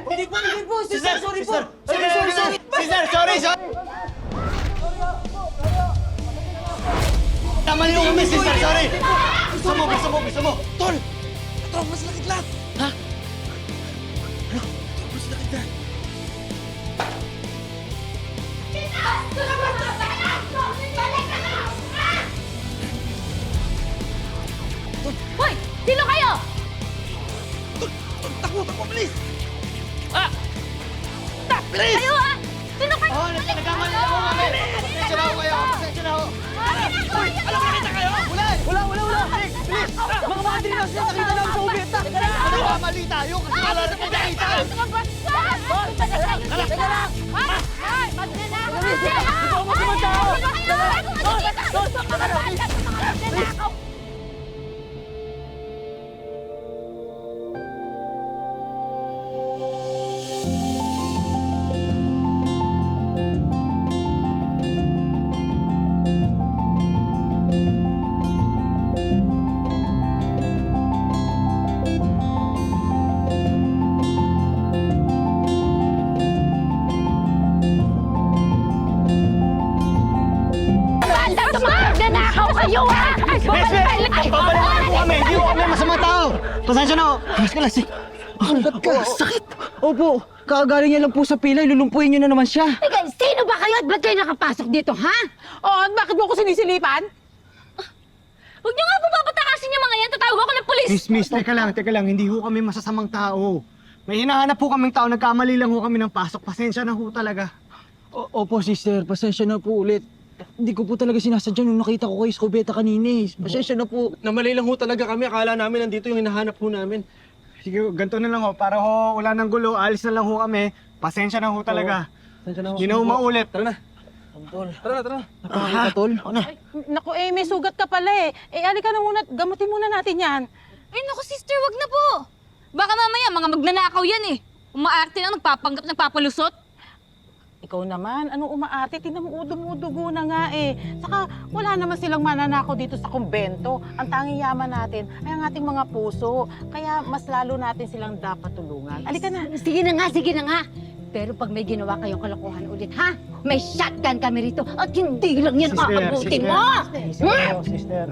Hindi po. Sister, sorry po. Sister, sorry. Tama niyo kami, sister, sorry. Bisa mo. Tol! Tol, mas lakit lang. Ha? Ano? Tol, mas lakit lang. Hoy! Sino kayo? Tol, takbo, bilis! Bilis! Kayo ah! Sino kayo? Nagkamali ako kami. Pasensya na ako kayo. Alam, nakita kayo? Wala. Bilis! Mga madri na siya, nakita namin sa ubeta. Nagkamali tayo kasi wala na kayo nakita. Teka lang! Ay! Magnanakaw! Ito ang masamang tao! Magnanakaw! Magnanakaw kayo ha! Babalik po kami. Hindi po kami masamang tao. Pasensya na ako. Mas ka lang si... Sakit. Opo, kakagaling niya lang po sa pila, ilulumpuin niyo na naman siya. Teka, sino ba kayo at ba't kayo nakapasok dito, ha? Oh, at bakit mo ako sinisilipan? Huwag niyo nga po papatakasin yung mga yan. Tatawag ako ng polis. Miss, teka lang. Hindi ho kami masasamang tao. May hinahanap po kaming tao. Nagkamali lang ho kami ng pasok. Pasensya na ho talaga. Opo, sister, pasensya na po ulit. Hindi ko po talaga sinasadya nung nakita ko kay Escobeta kanina eh. Pasensya na po. Namali lang ho talaga kami. Akala namin nandito yung hinahanap ho namin. Sige, ganito na lang ho. Para ho wala nang gulo, alis na lang ho kami. Pasensya na ho talaga. Pasensya na ho. Hindi na ho maulit. Tara na. Tol, Tara na. napakita tol. Naku, may sugat ka pala eh. Halika na muna, gamutin muna natin yan. Ay, naku sister, wag na po. Baka mamaya mga magnanakaw yan eh. Umaarte na, nagpapanggap, nagpapalusot. Ikaw naman, anong umaarte? Tingnan mo, dumudugo na nga eh. Saka wala naman silang mananakaw dito sa kumbento. Ang tanging yaman natin ay ang ating mga puso. Kaya mas lalo natin silang dapat tulungan. Halika na. Sige na nga. Pero pag may ginawa kayong kalokohan ulit, ha? May shotgun kami rito at hindi lang yan Sister, kakabutin sister. mo! Sister.